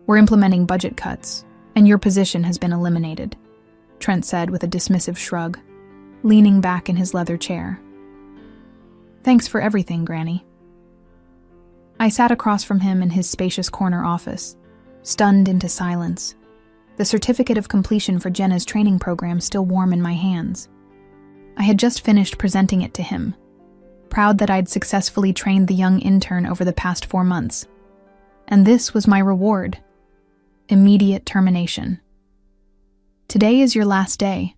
We're implementing budget cuts, and your position has been eliminated, Trent said with a dismissive shrug, leaning back in his leather chair. Thanks for everything, Granny. I sat across from him in his spacious corner office, stunned into silence, the certificate of completion for Jenna's training program still warm in my hands. I had just finished presenting it to him, proud that I'd successfully trained the young intern over the past 4 months. And this was my reward: immediate termination. Today is your last day,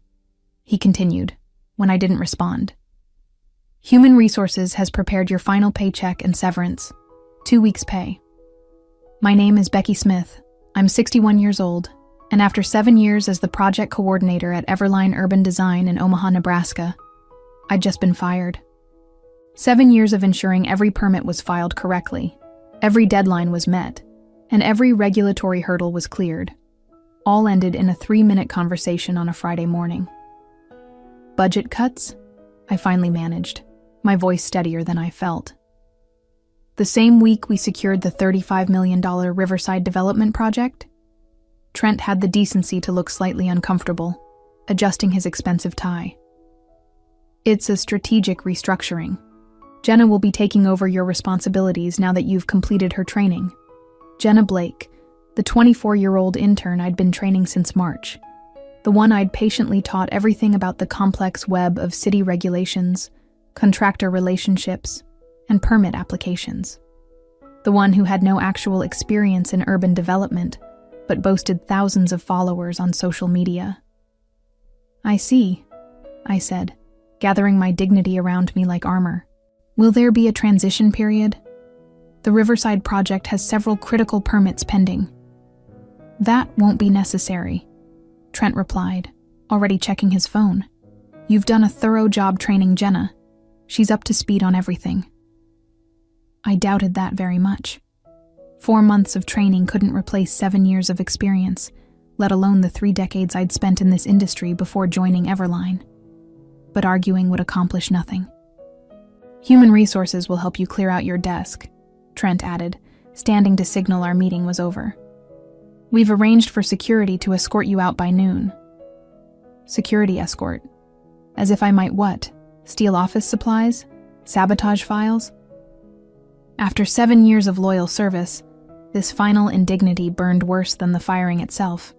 he continued, when I didn't respond. Human Resources has prepared your final paycheck and severance, 2 weeks' pay. My name is Becky Smith. I'm 61 years old, and after 7 years as the project coordinator at Everline Urban Design in Omaha, Nebraska, I'd just been fired. 7 years of ensuring every permit was filed correctly, every deadline was met, and every regulatory hurdle was cleared. All ended in a 3-minute conversation on a Friday morning. Budget cuts? I finally managed, my voice steadier than I felt. The same week we secured the $35 million Riverside development project, Trent had the decency to look slightly uncomfortable, adjusting his expensive tie. It's a strategic restructuring. Jenna will be taking over your responsibilities now that you've completed her training. Jenna Blake, the 24-year-old intern I'd been training since March, the one I'd patiently taught everything about the complex web of city regulations, contractor relationships, and permit applications. The one who had no actual experience in urban development, but boasted thousands of followers on social media. I see, I said, gathering my dignity around me like armor. Will there be a transition period? The Riverside project has several critical permits pending. That won't be necessary, Trent replied, already checking his phone. You've done a thorough job training Jenna. She's up to speed on everything. I doubted that very much. 4 months of training couldn't replace 7 years of experience, let alone the 3 decades I'd spent in this industry before joining Everline. But arguing would accomplish nothing. Human Resources will help you clear out your desk, Trent added, standing to signal our meeting was over. We've arranged for security to escort you out by noon. Security escort? As if I might what? Steal office supplies? Sabotage files? After 7 years of loyal service, this final indignity burned worse than the firing itself.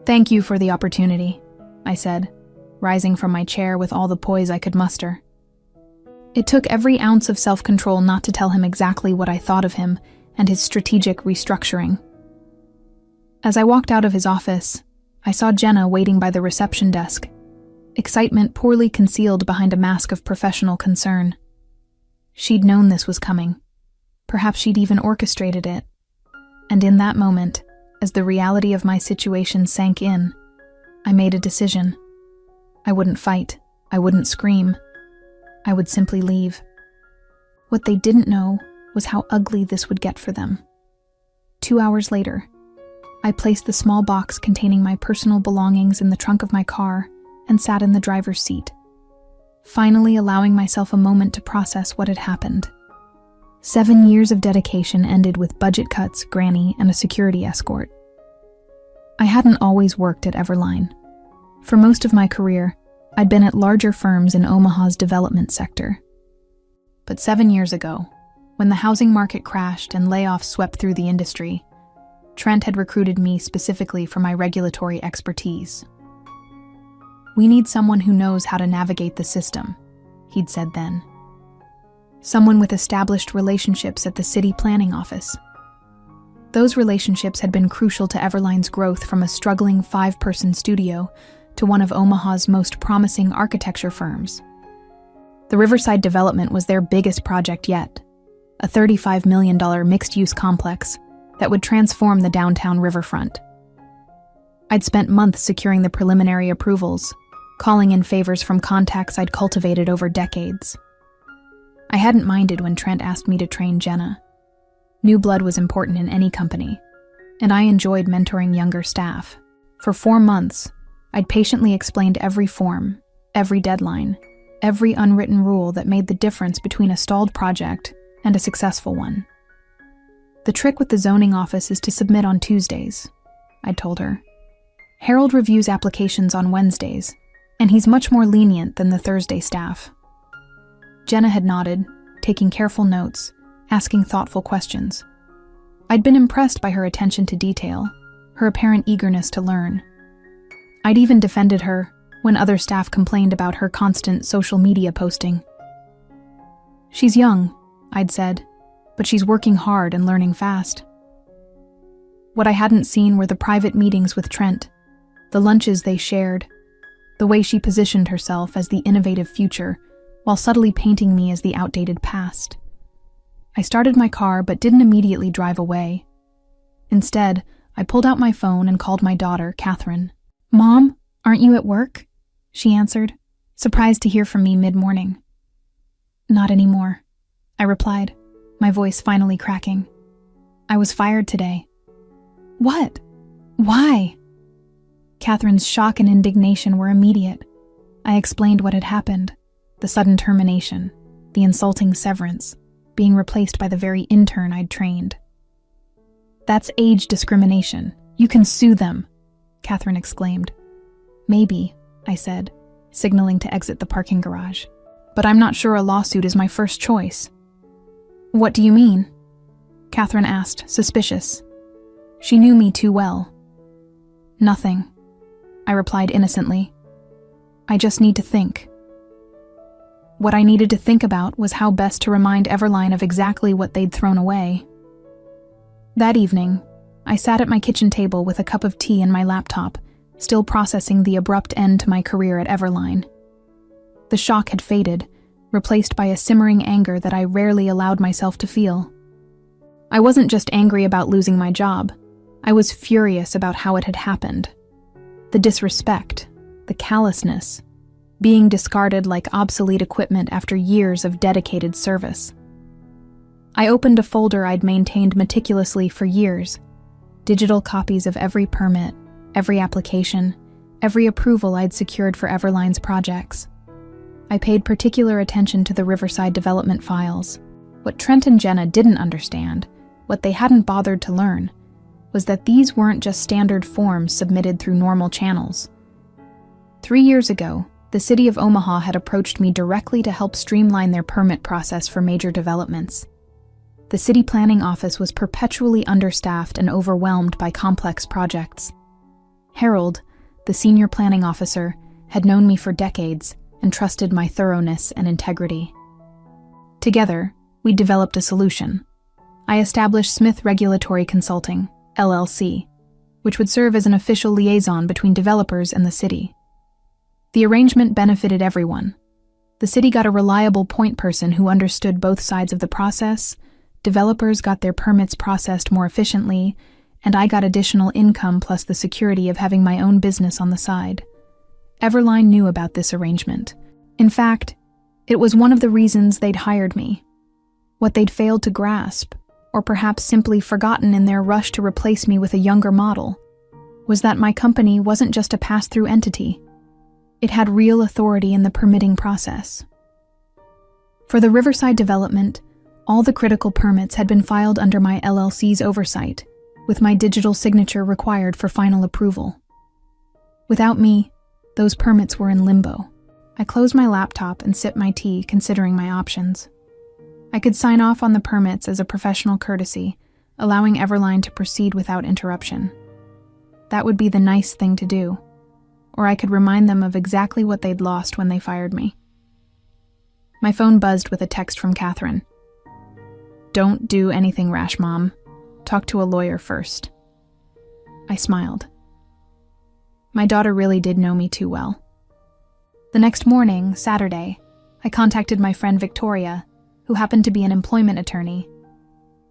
Thank you for the opportunity, I said, rising from my chair with all the poise I could muster. It took every ounce of self-control not to tell him exactly what I thought of him and his strategic restructuring. As I walked out of his office, I saw Jenna waiting by the reception desk, excitement poorly concealed behind a mask of professional concern. She'd known this was coming. Perhaps she'd even orchestrated it. And in that moment, as the reality of my situation sank in, I made a decision. I wouldn't fight. I wouldn't scream. I would simply leave. What they didn't know was how ugly this would get for them. 2 hours later, I placed the small box containing my personal belongings in the trunk of my car and sat in the driver's seat, finally allowing myself a moment to process what had happened. 7 years of dedication ended with budget cuts, Granny, and a security escort. I hadn't always worked at Everline. For most of my career, I'd been at larger firms in Omaha's development sector. But 7 years ago, when the housing market crashed and layoffs swept through the industry, Trent had recruited me specifically for my regulatory expertise. We need someone who knows how to navigate the system, he'd said then. Someone with established relationships at the city planning office. Those relationships had been crucial to Everline's growth from a struggling 5-person studio to one of Omaha's most promising architecture firms. The Riverside development was their biggest project yet, a $35 million mixed-use complex that would transform the downtown riverfront. I'd spent months securing the preliminary approvals, calling in favors from contacts I'd cultivated over decades. I hadn't minded when Trent asked me to train Jenna. New blood was important in any company, and I enjoyed mentoring younger staff. For 4 months, I'd patiently explained every form, every deadline, every unwritten rule that made the difference between a stalled project and a successful one. The trick with the zoning office is to submit on Tuesdays, I'd told her. Harold reviews applications on Wednesdays, and he's much more lenient than the Thursday staff. Jenna had nodded, taking careful notes, asking thoughtful questions. I'd been impressed by her attention to detail, her apparent eagerness to learn. I'd even defended her when other staff complained about her constant social media posting. She's young, I'd said, but she's working hard and learning fast. What I hadn't seen were the private meetings with Trent, the lunches they shared, the way she positioned herself as the innovative future while subtly painting me as the outdated past. I started my car but didn't immediately drive away. Instead, I pulled out my phone and called my daughter, Catherine. "Mom, aren't you at work?" she answered, surprised to hear from me mid-morning. "Not anymore," I replied, my voice finally cracking. "I was fired today." "What? Why?" Catherine's shock and indignation were immediate. I explained what had happened, the sudden termination, the insulting severance, being replaced by the very intern I'd trained. "That's age discrimination. You can sue them," Catherine exclaimed. "Maybe," I said, signaling to exit the parking garage. "But I'm not sure a lawsuit is my first choice." "What do you mean?" Catherine asked, suspicious. She knew me too well. "Nothing," I replied innocently. "I just need to think." What I needed to think about was how best to remind Everline of exactly what they'd thrown away. That evening, I sat at my kitchen table with a cup of tea and my laptop, still processing the abrupt end to my career at Everline. The shock had faded, replaced by a simmering anger that I rarely allowed myself to feel. I wasn't just angry about losing my job. I was furious about how it had happened. The disrespect, the callousness, being discarded like obsolete equipment after years of dedicated service. I opened a folder I'd maintained meticulously for years, digital copies of every permit, every application, every approval I'd secured for Everline's projects. I paid particular attention to the Riverside development files. What Trent and Jenna didn't understand, what they hadn't bothered to learn, was that these weren't just standard forms submitted through normal channels. 3 years ago, the city of Omaha had approached me directly to help streamline their permit process for major developments. The city planning office was perpetually understaffed and overwhelmed by complex projects. Harold, the senior planning officer, had known me for decades and trusted my thoroughness and integrity. Together, we developed a solution. I established Smith Regulatory Consulting, LLC, which would serve as an official liaison between developers and the city. The arrangement benefited everyone. The city got a reliable point person who understood both sides of the process, developers got their permits processed more efficiently, and I got additional income plus the security of having my own business on the side. Everline knew about this arrangement. In fact, it was one of the reasons they'd hired me. What they'd failed to grasp, or perhaps simply forgotten in their rush to replace me with a younger model, was that my company wasn't just a pass-through entity. It had real authority in the permitting process. For the Riverside development, all the critical permits had been filed under my LLC's oversight, with my digital signature required for final approval. Without me, those permits were in limbo. I closed my laptop and sipped my tea, considering my options. I could sign off on the permits as a professional courtesy, allowing Everline to proceed without interruption. That would be the nice thing to do, or I could remind them of exactly what they'd lost when they fired me. My phone buzzed with a text from Catherine. "Don't do anything rash, Mom. Talk to a lawyer first." I smiled. My daughter really did know me too well. The next morning, Saturday, I contacted my friend Victoria, who happened to be an employment attorney.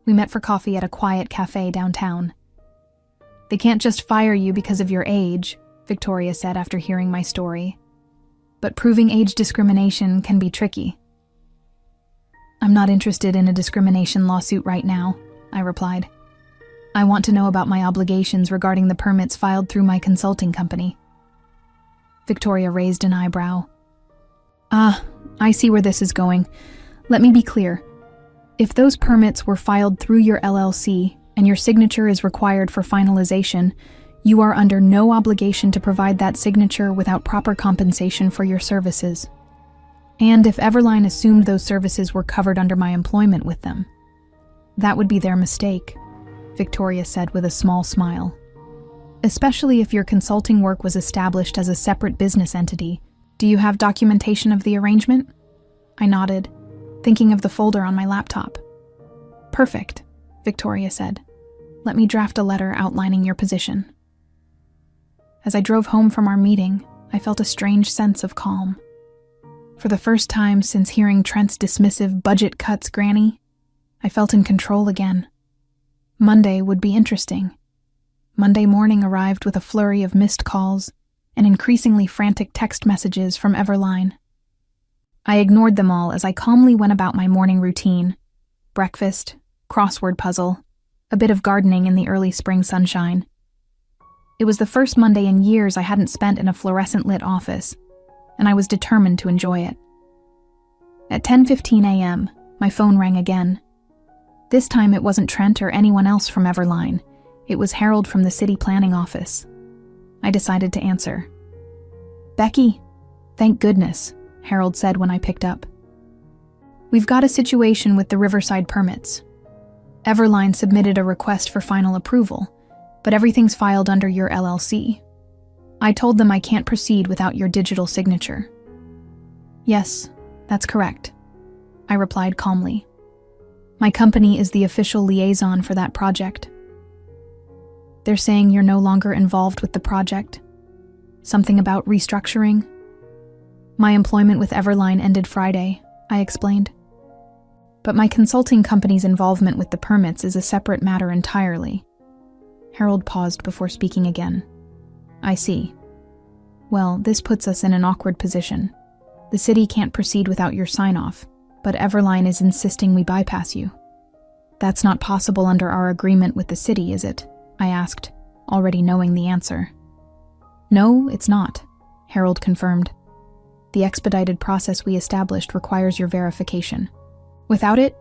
We met for coffee at a quiet cafe downtown. "They can't just fire you because of your age," Victoria said after hearing my story. "But proving age discrimination can be tricky." "I'm not interested in a discrimination lawsuit right now," I replied. "I want to know about my obligations regarding the permits filed through my consulting company." Victoria raised an eyebrow. "I see where this is going. Let me be clear. If those permits were filed through your LLC and your signature is required for finalization, you are under no obligation to provide that signature without proper compensation for your services. And if Everline assumed those services were covered under my employment with them, that would be their mistake, Victoria said with a small smile. Especially if your consulting work was established as a separate business entity. Do you have documentation of the arrangement? I nodded, thinking of the folder on my laptop. Perfect, Victoria said. Let me draft a letter outlining your position. As I drove home from our meeting, I felt a strange sense of calm. For the first time since hearing Trent's dismissive budget cuts granny, I felt in control again. Monday would be interesting. Monday morning arrived with a flurry of missed calls and increasingly frantic text messages from Everline. I ignored them all as I calmly went about my morning routine: breakfast, crossword puzzle, a bit of gardening in the early spring sunshine. It was the first Monday in years I hadn't spent in a fluorescent-lit office, and I was determined to enjoy it. At 10:15 a.m., my phone rang again. This time it wasn't Trent or anyone else from Everline. It was Harold from the city planning office. I decided to answer. "Becky, thank goodness," Harold said when I picked up. "We've got a situation with the Riverside permits. Everline submitted a request for final approval, but everything's filed under your LLC. I told them I can't proceed without your digital signature." "Yes, that's correct," I replied calmly. "My company is the official liaison for that project." "They're saying you're no longer involved with the project? Something about restructuring?" "My employment with Everline ended Friday," I explained. "But my consulting company's involvement with the permits is a separate matter entirely." Harold paused before speaking again. "I see. Well, this puts us in an awkward position. The city can't proceed without your sign-off, but Everline is insisting we bypass you. That's not possible under our agreement with the city, is it?" I asked, already knowing the answer. "No, it's not," Harold confirmed. "The expedited process we established requires your verification. Without it,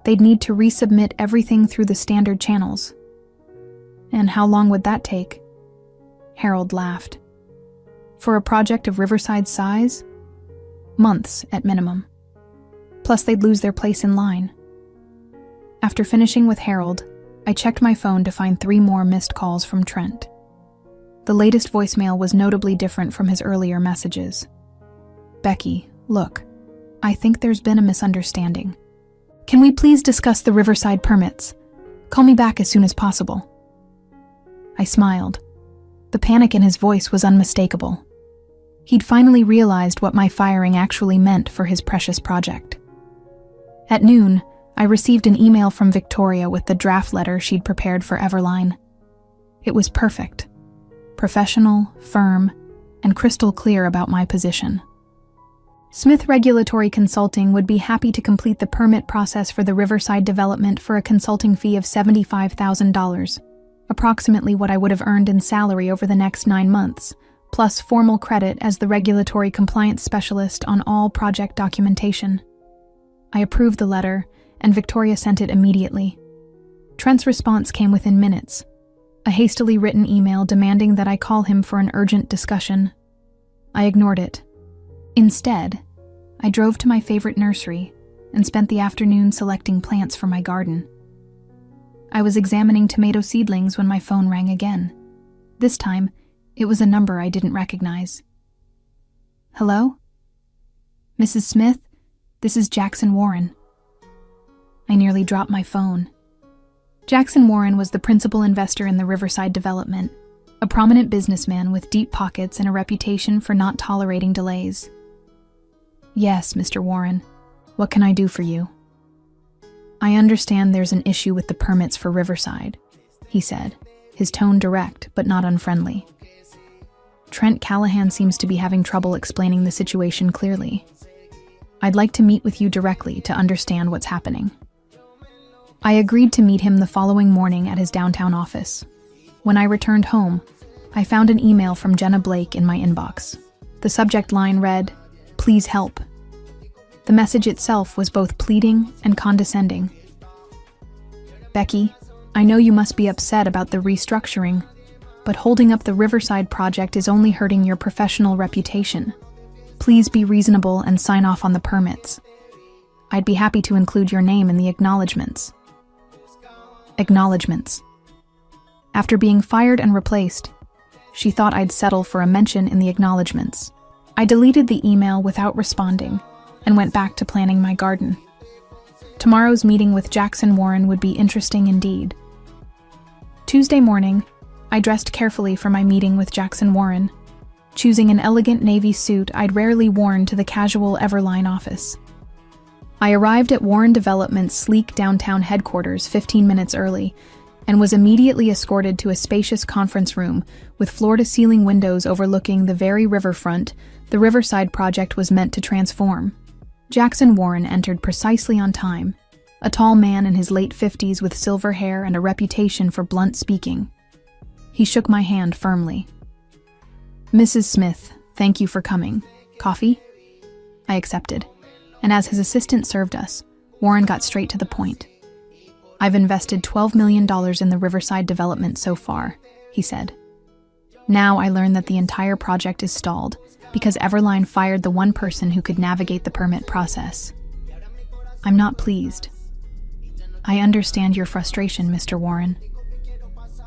they'd need to resubmit everything through the standard channels." "And how long would that take?" Harold laughed. "For a project of Riverside's size? Months at minimum. Plus they'd lose their place in line." After finishing with Harold, I checked my phone to find 3 more missed calls from Trent. The latest voicemail was notably different from his earlier messages. "Becky, look, I think there's been a misunderstanding. Can we please discuss the Riverside permits? Call me back as soon as possible." I smiled. The panic in his voice was unmistakable. He'd finally realized what my firing actually meant for his precious project. At noon, I received an email from Victoria with the draft letter she'd prepared for Everline. It was perfect. Professional, firm, and crystal clear about my position. Smith Regulatory Consulting would be happy to complete the permit process for the Riverside development for a consulting fee of $75,000, approximately what I would have earned in salary over the next 9 months, plus formal credit as the regulatory compliance specialist on all project documentation. I approved the letter, and Victoria sent it immediately. Trent's response came within minutes, a hastily written email demanding that I call him for an urgent discussion. I ignored it. Instead, I drove to my favorite nursery and spent the afternoon selecting plants for my garden. I was examining tomato seedlings when my phone rang again. This time, it was a number I didn't recognize. "Hello? Mrs. Smith, this is Jackson Warren." I nearly dropped my phone. Jackson Warren was the principal investor in the Riverside development, a prominent businessman with deep pockets and a reputation for not tolerating delays. "Yes, Mr. Warren. What can I do for you?" "I understand there's an issue with the permits for Riverside," he said, his tone direct but not unfriendly. "Trent Callahan seems to be having trouble explaining the situation clearly. I'd like to meet with you directly to understand what's happening." I agreed to meet him the following morning at his downtown office. When I returned home, I found an email from Jenna Blake in my inbox. The subject line read, "Please help." The message itself was both pleading and condescending, Becky, I know you must be upset about the restructuring, but holding up the Riverside project is only hurting your professional reputation. Please be reasonable and sign off on the permits. I'd be happy to include your name in the acknowledgements. Acknowledgements. After being fired and replaced, she thought I'd settle for a mention in the acknowledgements. I deleted the email without responding and went back to planning my garden. Tomorrow's meeting with Jackson Warren would be interesting indeed. Tuesday morning, I dressed carefully for my meeting with Jackson Warren, choosing an elegant navy suit I'd rarely worn to the casual Everline office. I arrived at Warren Development's sleek downtown headquarters 15 minutes early and was immediately escorted to a spacious conference room with floor-to-ceiling windows overlooking the very riverfront the Riverside project was meant to transform. Jackson Warren entered precisely on time, a tall man in his late 50s with silver hair and a reputation for blunt speaking. He shook my hand firmly. "Mrs. Smith, thank you for coming. Coffee?" I accepted, and as his assistant served us, Warren got straight to the point. "I've invested $12 million in the Riverside development so far," he said. "Now I learn that the entire project is stalled because Everline fired the one person who could navigate the permit process. I'm not pleased. I understand your frustration, Mr. Warren."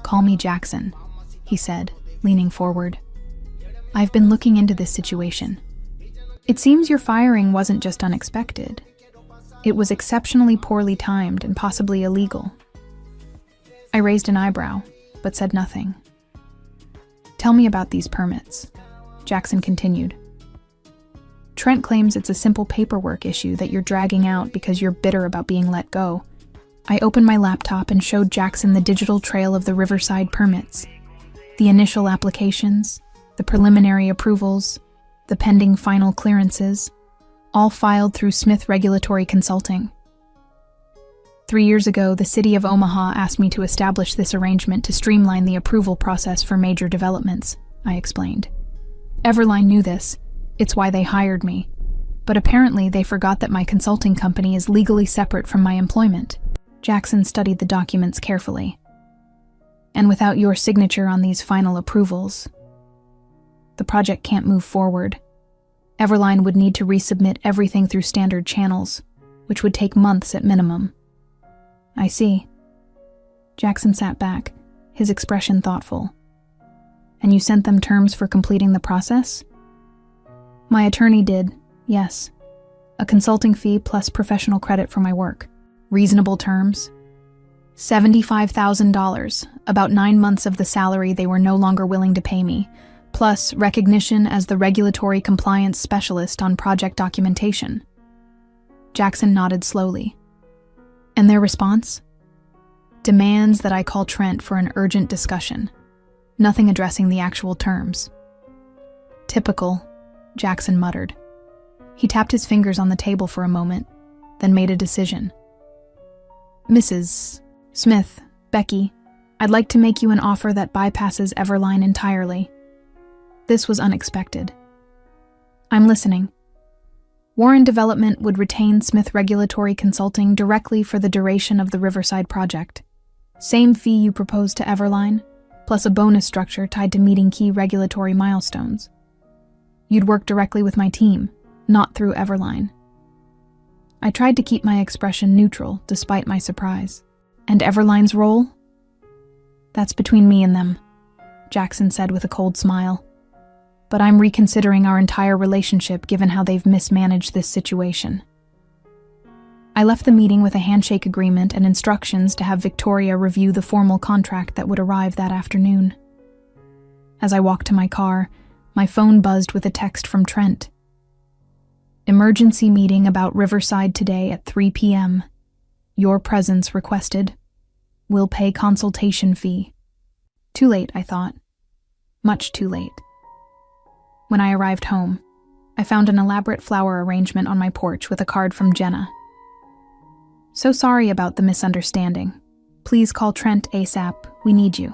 "Call me Jackson," he said, leaning forward. "I've been looking into this situation. It seems your firing wasn't just unexpected. It was exceptionally poorly timed and possibly illegal." I raised an eyebrow, but said nothing. "Tell me about these permits," Jackson continued. "Trent claims it's a simple paperwork issue that you're dragging out because you're bitter about being let go." I opened my laptop and showed Jackson the digital trail of the Riverside permits. The initial applications, the preliminary approvals, the pending final clearances, all filed through Smith Regulatory Consulting. 3 years ago, the city of Omaha asked me to establish this arrangement to streamline the approval process for major developments, I explained. Everline knew this. It's why they hired me. But apparently they forgot that my consulting company is legally separate from my employment. Jackson studied the documents carefully. "And without your signature on these final approvals, the project can't move forward. Everline would need to resubmit everything through standard channels, which would take months at minimum." "I see." Jackson sat back, his expression thoughtful. "And you sent them terms for completing the process?" "My attorney did, yes. A consulting fee plus professional credit for my work. Reasonable terms? $75,000, about 9 months of the salary they were no longer willing to pay me, plus recognition as the regulatory compliance specialist on project documentation." Jackson nodded slowly. "And their response?" "Demands that I call Trent for an urgent discussion. Nothing addressing the actual terms." "Typical," Jackson muttered. He tapped his fingers on the table for a moment, then made a decision. "Mrs. Smith, Becky, I'd like to make you an offer that bypasses Everline entirely. This was unexpected." "I'm listening." "Warren Development would retain Smith Regulatory Consulting directly for the duration of the Riverside project. Same fee you proposed to Everline, plus a bonus structure tied to meeting key regulatory milestones. You'd work directly with my team, not through Everline." I tried to keep my expression neutral despite my surprise. "And Everline's role?" "That's between me and them," Jackson said with a cold smile. "But I'm reconsidering our entire relationship given how they've mismanaged this situation." I left the meeting with a handshake agreement and instructions to have Victoria review the formal contract that would arrive that afternoon. As I walked to my car, my phone buzzed with a text from Trent. "Emergency meeting about Riverside today at 3 p.m. Your presence requested. Will pay consultation fee." Too late, I thought. Much too late. When I arrived home, I found an elaborate flower arrangement on my porch with a card from Jenna. "So sorry about the misunderstanding. Please call Trent ASAP. We need you."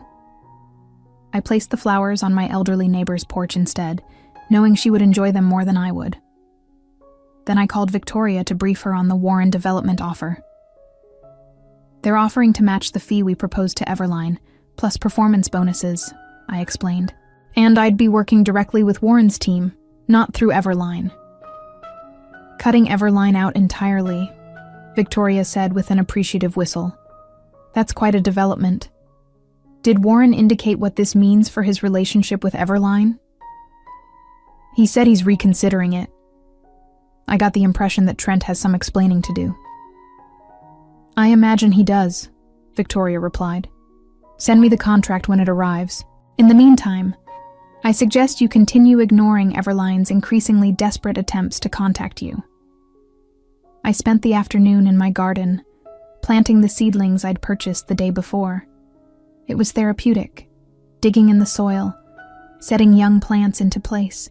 I placed the flowers on my elderly neighbor's porch instead, knowing she would enjoy them more than I would. Then I called Victoria to brief her on the Warren Development offer. They're offering to match the fee we proposed to Everline, plus performance bonuses, I explained. And I'd be working directly with Warren's team, not through Everline. Cutting Everline out entirely, Victoria said with an appreciative whistle. That's quite a development. Did Warren indicate what this means for his relationship with Everline? He said he's reconsidering it. I got the impression that Trent has some explaining to do. I imagine he does, Victoria replied. Send me the contract when it arrives. In the meantime, I suggest you continue ignoring Everline's increasingly desperate attempts to contact you. I spent the afternoon in my garden, planting the seedlings I'd purchased the day before. It was therapeutic, digging in the soil, setting young plants into place,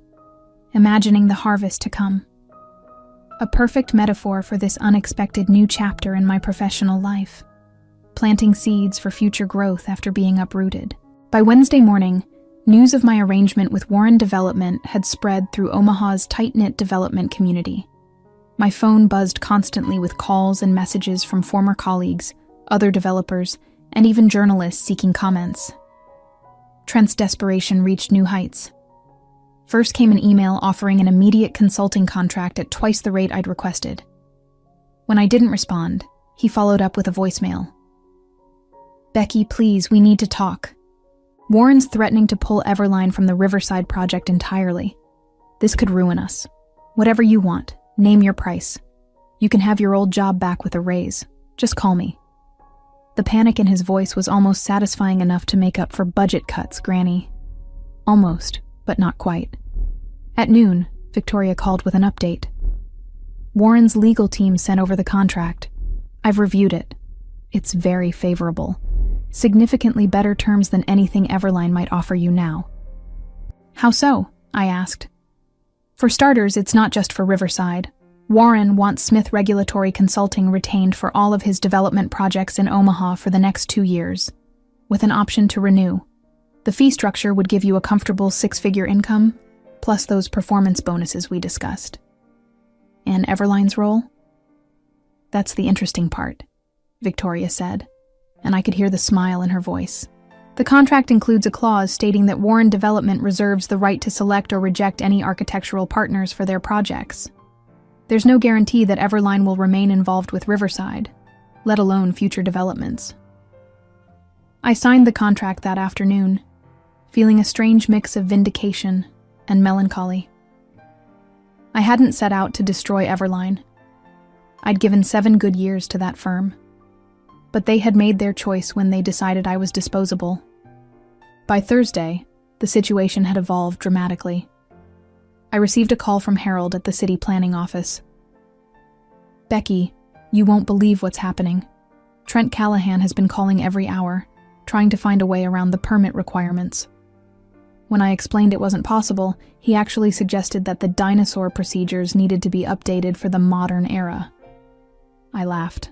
imagining the harvest to come. A perfect metaphor for this unexpected new chapter in my professional life, planting seeds for future growth after being uprooted. By Wednesday morning, news of my arrangement with Warren Development had spread through Omaha's tight-knit development community. My phone buzzed constantly with calls and messages from former colleagues, other developers, and even journalists seeking comments. Trent's desperation reached new heights. First came an email offering an immediate consulting contract at twice the rate I'd requested. When I didn't respond, he followed up with a voicemail. Becky, please, we need to talk. Warren's threatening to pull Everline from the Riverside project entirely. This could ruin us. Whatever you want, name your price. You can have your old job back with a raise. Just call me. The panic in his voice was almost satisfying enough to make up for budget cuts, Granny. Almost, but not quite. At noon, Victoria called with an update. Warren's legal team sent over the contract. I've reviewed it. It's very favorable. Significantly better terms than anything Everline might offer you now. How so? I asked. For starters, it's not just for Riverside. Warren wants Smith Regulatory Consulting retained for all of his development projects in Omaha for the next 2 years, with an option to renew. The fee structure would give you a comfortable 6-figure income, plus those performance bonuses we discussed. And Everline's role? That's the interesting part, Victoria said, and I could hear the smile in her voice. The contract includes a clause stating that Warren Development reserves the right to select or reject any architectural partners for their projects. There's no guarantee that Everline will remain involved with Riverside, let alone future developments. I signed the contract that afternoon, feeling a strange mix of vindication and melancholy. I hadn't set out to destroy Everline. I'd given 7 good years to that firm. But they had made their choice when they decided I was disposable. By Thursday, the situation had evolved dramatically. I received a call from Harold at the city planning office. Becky, you won't believe what's happening. Trent Callahan has been calling every hour, trying to find a way around the permit requirements. When I explained it wasn't possible, he actually suggested that the dinosaur procedures needed to be updated for the modern era. I laughed.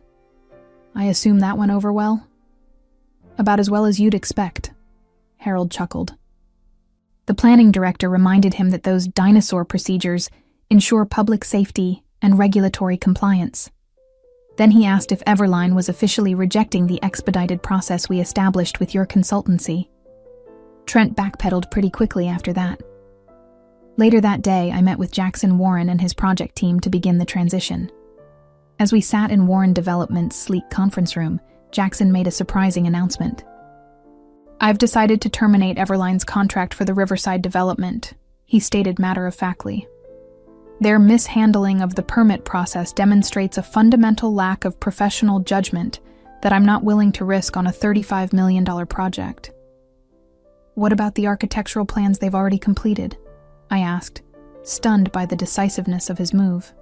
I assume that went over well? About as well as you'd expect, Harold chuckled. The planning director reminded him that those dinosaur procedures ensure public safety and regulatory compliance. Then he asked if Everline was officially rejecting the expedited process we established with your consultancy. Trent backpedaled pretty quickly after that. Later that day, I met with Jackson Warren and his project team to begin the transition. As we sat in Warren Development's sleek conference room, Jackson made a surprising announcement. I've decided to terminate Everline's contract for the Riverside development, he stated matter-of-factly. Their mishandling of the permit process demonstrates a fundamental lack of professional judgment that I'm not willing to risk on a $35 million project. What about the architectural plans they've already completed? I asked, stunned by the decisiveness of his move.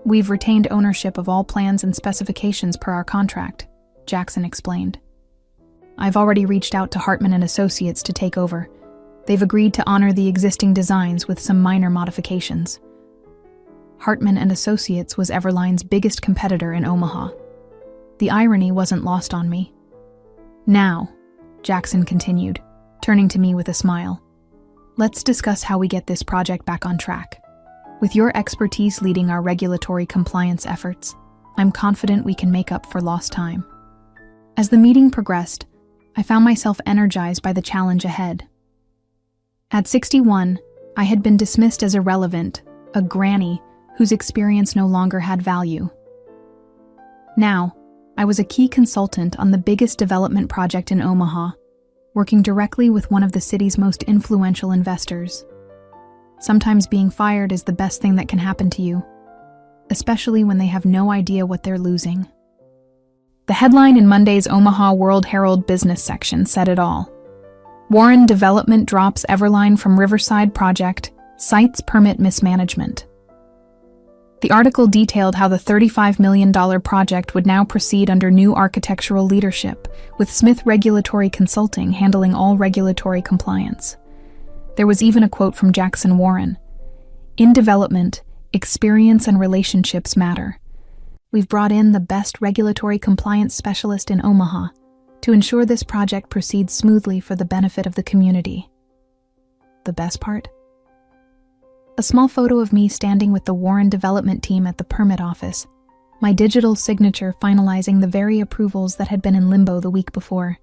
We've retained ownership of all plans and specifications per our contract, Jackson explained. I've already reached out to Hartman and Associates to take over. They've agreed to honor the existing designs with some minor modifications. Hartman and Associates was Everline's biggest competitor in Omaha. The irony wasn't lost on me. Now, Jackson continued, turning to me with a smile, let's discuss how we get this project back on track. With your expertise leading our regulatory compliance efforts, I'm confident we can make up for lost time. As the meeting progressed, I found myself energized by the challenge ahead. At 61, I had been dismissed as irrelevant, a granny whose experience no longer had value. Now, I was a key consultant on the biggest development project in Omaha, working directly with one of the city's most influential investors. Sometimes being fired is the best thing that can happen to you, especially when they have no idea what they're losing. The headline in Monday's Omaha World-Herald business section said it all. Warren Development drops Everline from Riverside project, cites permit mismanagement. The article detailed how the $35 million project would now proceed under new architectural leadership, with Smith Regulatory Consulting handling all regulatory compliance. There was even a quote from Jackson Warren. "In development, experience and relationships matter. We've brought in the best regulatory compliance specialist in Omaha to ensure this project proceeds smoothly for the benefit of the community." The best part? A small photo of me standing with the Warren development team at the permit office, my digital signature finalizing the very approvals that had been in limbo the week before.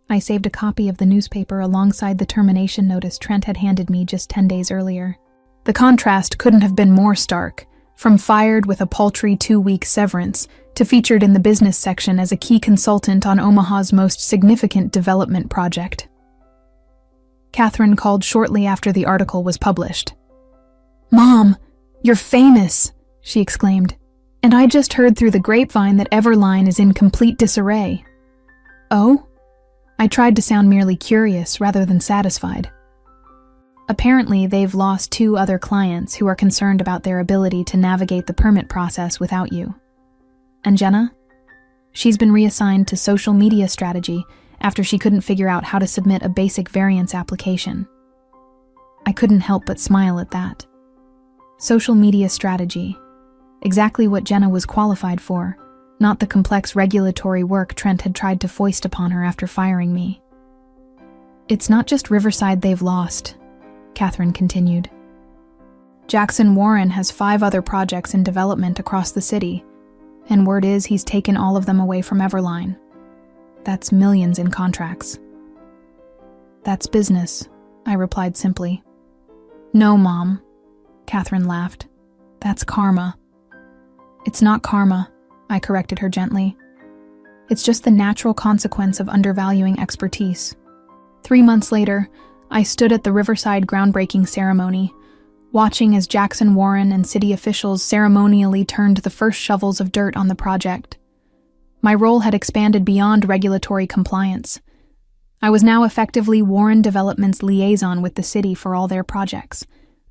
I saved a copy of the newspaper alongside the termination notice Trent had handed me just 10 days earlier. The contrast couldn't have been more stark, from fired with a paltry 2-week severance to featured in the business section as a key consultant on Omaha's most significant development project. Catherine called shortly after the article was published. "Mom, you're famous," she exclaimed, "and I just heard through the grapevine that Everline is in complete disarray." "Oh?" I tried to sound merely curious rather than satisfied. "Apparently, they've lost 2 other clients who are concerned about their ability to navigate the permit process without you. And Jenna? She's been reassigned to social media strategy after she couldn't figure out how to submit a basic variance application." I couldn't help but smile at that. Social media strategy. Exactly what Jenna was qualified for, not the complex regulatory work Trent had tried to foist upon her after firing me. "It's not just Riverside they've lost," Catherine continued. "Jackson Warren has 5 other projects in development across the city, and word is he's taken all of them away from Everline. That's millions in contracts." "That's business," I replied simply. "No, Mom," Catherine laughed. "That's karma." "It's not karma," I corrected her gently. "It's just the natural consequence of undervaluing expertise." 3 months later, I stood at the Riverside groundbreaking ceremony, watching as Jackson Warren and city officials ceremonially turned the first shovels of dirt on the project. My role had expanded beyond regulatory compliance. I was now effectively Warren Development's liaison with the city for all their projects,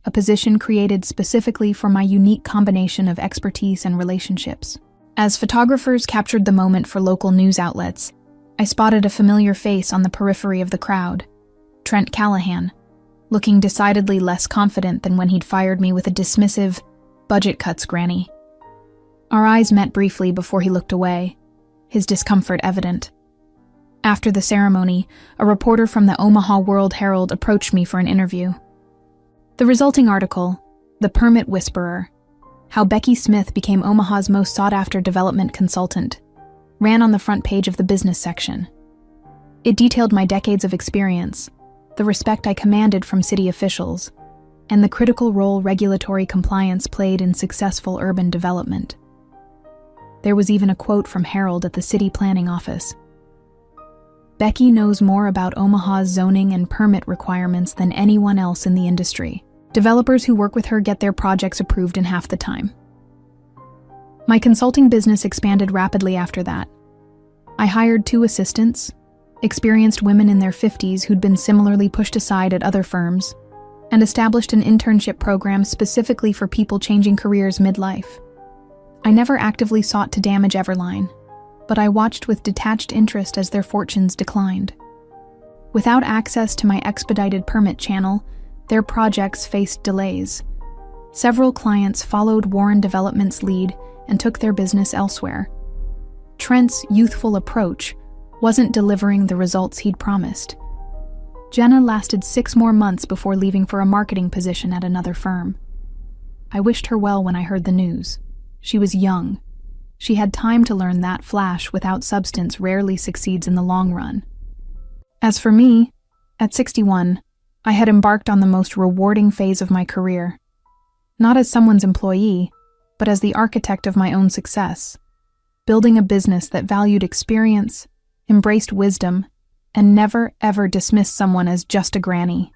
a position created specifically for my unique combination of expertise and relationships. As photographers captured the moment for local news outlets, I spotted a familiar face on the periphery of the crowd, Trent Callahan, looking decidedly less confident than when he'd fired me with a dismissive, "Budget cuts, Granny." Our eyes met briefly before he looked away, his discomfort evident. After the ceremony, a reporter from the Omaha World-Herald approached me for an interview. The resulting article, "The Permit Whisperer: How Becky Smith Became Omaha's Most Sought-After Development Consultant," ran on the front page of the business section. It detailed my decades of experience, the respect I commanded from city officials, and the critical role regulatory compliance played in successful urban development. There was even a quote from Harold at the city planning office. "Becky knows more about Omaha's zoning and permit requirements than anyone else in the industry. Developers who work with her get their projects approved in half the time." My consulting business expanded rapidly after that. I hired 2 assistants, experienced women in their 50s who'd been similarly pushed aside at other firms, and established an internship program specifically for people changing careers midlife. I never actively sought to damage Everline, but I watched with detached interest as their fortunes declined. Without access to my expedited permit channel, their projects faced delays. Several clients followed Warren Development's lead and took their business elsewhere. Trent's youthful approach wasn't delivering the results he'd promised. Jenna lasted 6 more months before leaving for a marketing position at another firm. I wished her well when I heard the news. She was young, She had time to learn that flash without substance rarely succeeds in the long run. As for me, at 61, I had embarked on the most rewarding phase of my career. Not as someone's employee, but as the architect of my own success, building a business that valued experience, embraced wisdom, and never ever dismissed someone as just a granny.